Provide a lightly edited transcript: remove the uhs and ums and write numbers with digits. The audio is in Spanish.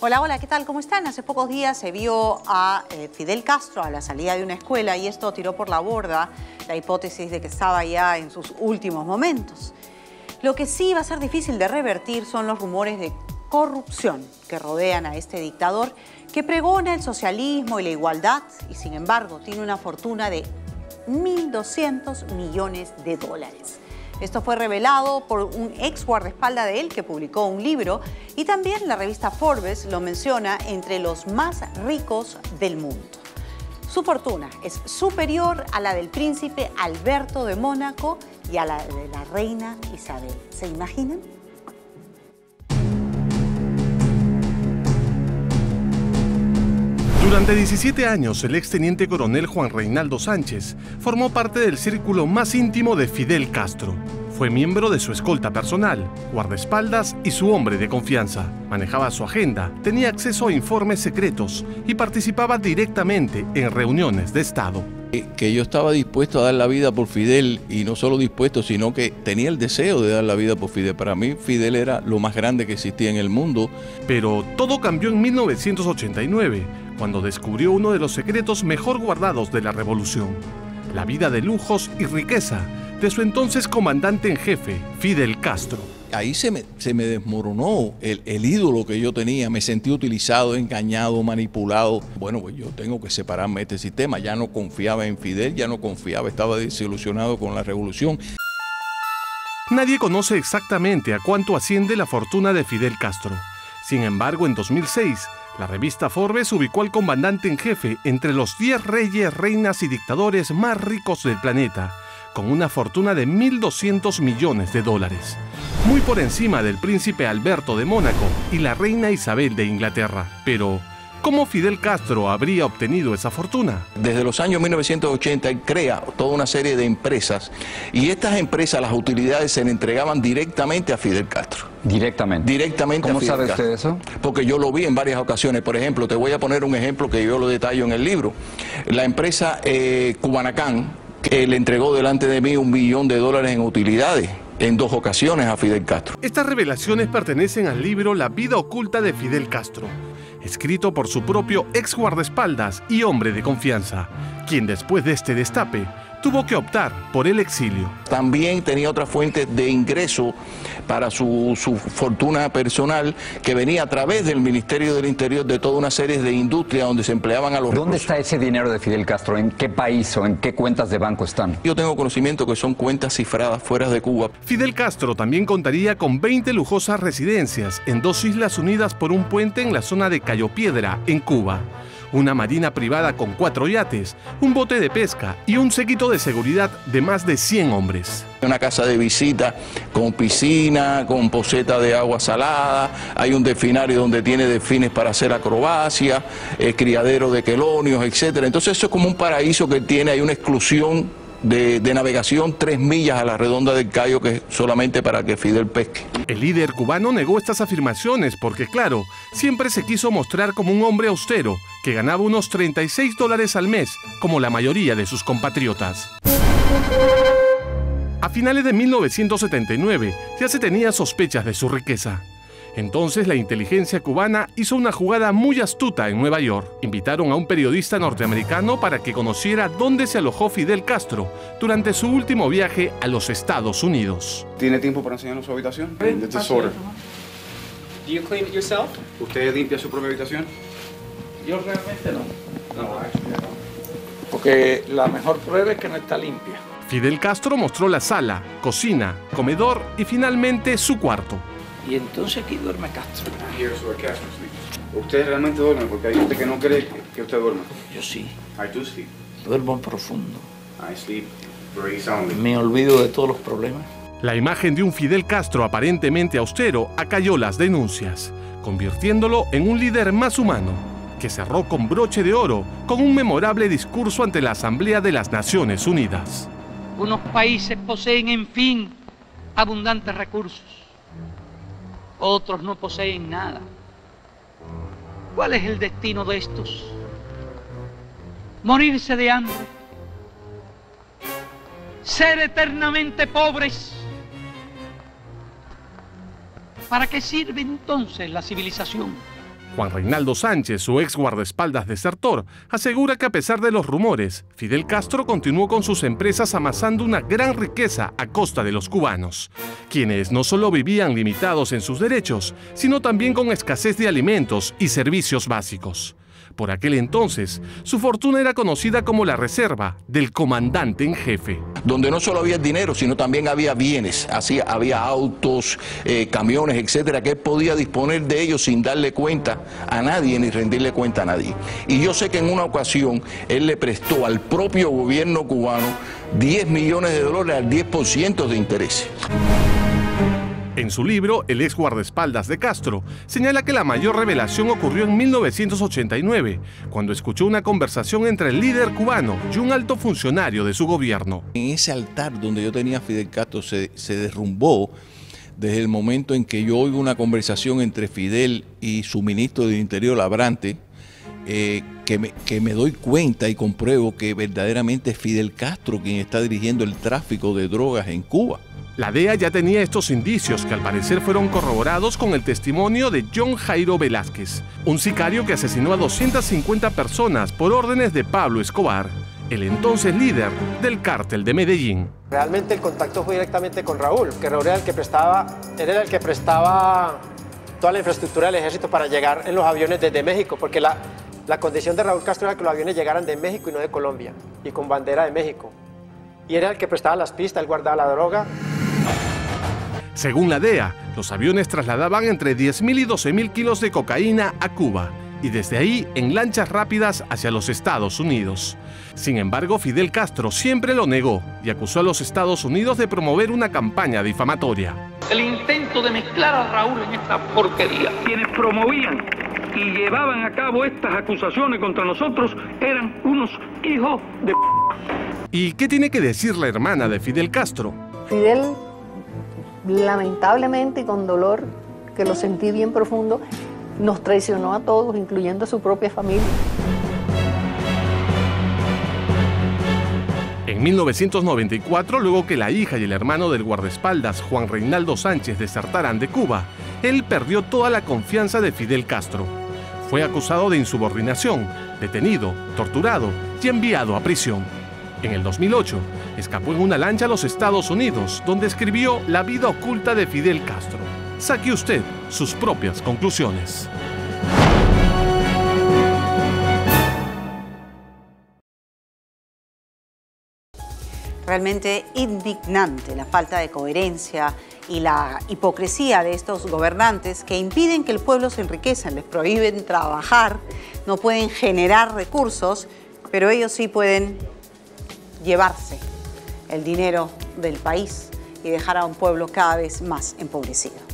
Hola, hola, ¿qué tal? ¿Cómo están? Hace pocos días se vio a Fidel Castro a la salida de una escuela y esto tiró por la borda la hipótesis de que estaba ya en sus últimos momentos. Lo que sí va a ser difícil de revertir son los rumores de corrupción que rodean a este dictador que pregona el socialismo y la igualdad y sin embargo tiene una fortuna de 1.200 millones de dólares. Esto fue revelado por un ex guardaespaldas de él que publicó un libro y también la revista Forbes lo menciona entre los más ricos del mundo. Su fortuna es superior a la del príncipe Alberto de Mónaco y a la de la reina Isabel. ¿Se imaginan? Durante 17 años, el exteniente coronel Juan Reinaldo Sánchez formó parte del círculo más íntimo de Fidel Castro. Fue miembro de su escolta personal, guardaespaldas y su hombre de confianza. Manejaba su agenda, tenía acceso a informes secretos y participaba directamente en reuniones de Estado. Que yo estaba dispuesto a dar la vida por Fidel, y no solo dispuesto, sino que tenía el deseo de dar la vida por Fidel. Para mí, Fidel era lo más grande que existía en el mundo. Pero todo cambió en 1989, cuando descubrió uno de los secretos mejor guardados de la revolución: la vida de lujos y riqueza de su entonces comandante en jefe, Fidel Castro. Ahí se me desmoronó el ídolo que yo tenía. Me sentí utilizado, engañado, manipulado. Bueno, pues yo tengo que separarme de este sistema. Ya no confiaba en Fidel, ya no confiaba, estaba desilusionado con la revolución. Nadie conoce exactamente a cuánto asciende la fortuna de Fidel Castro. Sin embargo, en 2006, la revista Forbes ubicó al comandante en jefe entre los 10 reyes, reinas y dictadores más ricos del planeta, con una fortuna de 1.200 millones de dólares, muy por encima del príncipe Alberto de Mónaco y la reina Isabel de Inglaterra. Pero, ¿cómo Fidel Castro habría obtenido esa fortuna? Desde los años 1980 él crea toda una serie de empresas, y estas empresas, las utilidades se le entregaban directamente a Fidel Castro. Directamente ¿Cómo a Fidel sabe Castro. usted eso? Porque yo lo vi en varias ocasiones. Por ejemplo, te voy a poner un ejemplo que yo lo detallo en el libro. La empresa Cubanacán, que le entregó delante de mí $1 millón en utilidades en 2 ocasiones a Fidel Castro. Estas revelaciones pertenecen al libro La vida oculta de Fidel Castro, escrito por su propio ex guardaespaldas y hombre de confianza, quien después de este destape tuvo que optar por el exilio. También tenía otra fuente de ingreso para su fortuna personal, que venía a través del Ministerio del Interior, de toda una serie de industrias donde se empleaban a los recursos. ¿Dónde está ese dinero de Fidel Castro? ¿En qué país o en qué cuentas de banco están? Yo tengo conocimiento que son cuentas cifradas fuera de Cuba. Fidel Castro también contaría con 20 lujosas residencias en 2 islas unidas por un puente en la zona de Cayo Piedra, en Cuba, una marina privada con 4 yates, un bote de pesca y un séquito de seguridad de más de 100 hombres. Una casa de visita con piscina, con poceta de agua salada, hay un delfinario donde tiene delfines para hacer acrobacia, criadero de quelonios, etc. Entonces eso es como un paraíso que tiene, hay una exclusión de navegación 3 millas a la redonda del Cayo, que es solamente para que Fidel pesque. El líder cubano negó estas afirmaciones porque, claro, siempre se quiso mostrar como un hombre austero que ganaba unos $36 al mes, como la mayoría de sus compatriotas. A finales de 1979 ya se tenía sospechas de su riqueza. Entonces la inteligencia cubana hizo una jugada muy astuta en Nueva York. Invitaron a un periodista norteamericano para que conociera dónde se alojó Fidel Castro durante su último viaje a los Estados Unidos. ¿Tiene tiempo para enseñarnos su habitación? The disorder. Do you clean it yourself? ¿Usted limpia su propia habitación? Yo realmente no. Porque la mejor prueba es que no está limpia. Fidel Castro mostró la sala, cocina, comedor y finalmente su cuarto. Y entonces aquí duerme Castro. Here's where Castro sleeps. ¿Usted realmente duerme? Porque hay gente que no cree que usted duerma. Yo sí, I do sleep. duermo profundo. I sleep very soundly. Me olvido de todos los problemas. La imagen de un Fidel Castro aparentemente austero acalló las denuncias, convirtiéndolo en un líder más humano, que cerró con broche de oro con un memorable discurso ante la Asamblea de las Naciones Unidas. Unos países poseen, en fin, abundantes recursos. Otros no poseen nada. ¿Cuál es el destino de estos? Morirse de hambre. Ser eternamente pobres. ¿Para qué sirve entonces la civilización? Juan Reinaldo Sánchez, su ex guardaespaldas desertor, asegura que a pesar de los rumores, Fidel Castro continuó con sus empresas amasando una gran riqueza a costa de los cubanos, quienes no solo vivían limitados en sus derechos, sino también con escasez de alimentos y servicios básicos. Por aquel entonces, su fortuna era conocida como la reserva del comandante en jefe. Donde no solo había dinero, sino también había bienes, así había autos, camiones, etcétera, que él podía disponer de ellos sin darle cuenta a nadie ni rendirle cuenta a nadie. Y yo sé que en una ocasión él le prestó al propio gobierno cubano 10 millones de dólares al 10% de interés. En su libro, el ex guardaespaldas de Castro señala que la mayor revelación ocurrió en 1989, cuando escuchó una conversación entre el líder cubano y un alto funcionario de su gobierno. En ese altar donde yo tenía a Fidel Castro se derrumbó desde el momento en que yo oigo una conversación entre Fidel y su ministro de Interior, Labrante, que me doy cuenta y compruebo que verdaderamente es Fidel Castro quien está dirigiendo el tráfico de drogas en Cuba. La DEA ya tenía estos indicios que al parecer fueron corroborados con el testimonio de John Jairo Velázquez, un sicario que asesinó a 250 personas por órdenes de Pablo Escobar, el entonces líder del cártel de Medellín. Realmente el contacto fue directamente con Raúl, que Raúl era el que prestaba toda la infraestructura del ejército para llegar en los aviones desde México, porque la condición de Raúl Castro era que los aviones llegaran de México y no de Colombia, y con bandera de México. Y era el que prestaba las pistas, él guardaba la droga. Según la DEA, los aviones trasladaban entre 10.000 y 12.000 kilos de cocaína a Cuba y desde ahí en lanchas rápidas hacia los Estados Unidos. Sin embargo, Fidel Castro siempre lo negó y acusó a los Estados Unidos de promover una campaña difamatoria. El intento de mezclar a Raúl en esta porquería. Quienes promovían y llevaban a cabo estas acusaciones contra nosotros eran unos hijos de... ¿Y qué tiene que decir la hermana de Fidel Castro? Fidel, lamentablemente y con dolor, que lo sentí bien profundo, nos traicionó a todos, incluyendo a su propia familia. En 1994, luego que la hija y el hermano del guardaespaldas Juan Reinaldo Sánchez desertaran de Cuba, él perdió toda la confianza de Fidel Castro. Fue acusado de insubordinación, detenido, torturado y enviado a prisión. En el 2008, escapó en una lancha a los Estados Unidos, donde escribió La vida oculta de Fidel Castro. Saque usted sus propias conclusiones. Realmente indignante la falta de coherencia y la hipocresía de estos gobernantes que impiden que el pueblo se enriquezca, les prohíben trabajar, no pueden generar recursos, pero ellos sí pueden llevarse el dinero del país y dejar a un pueblo cada vez más empobrecido.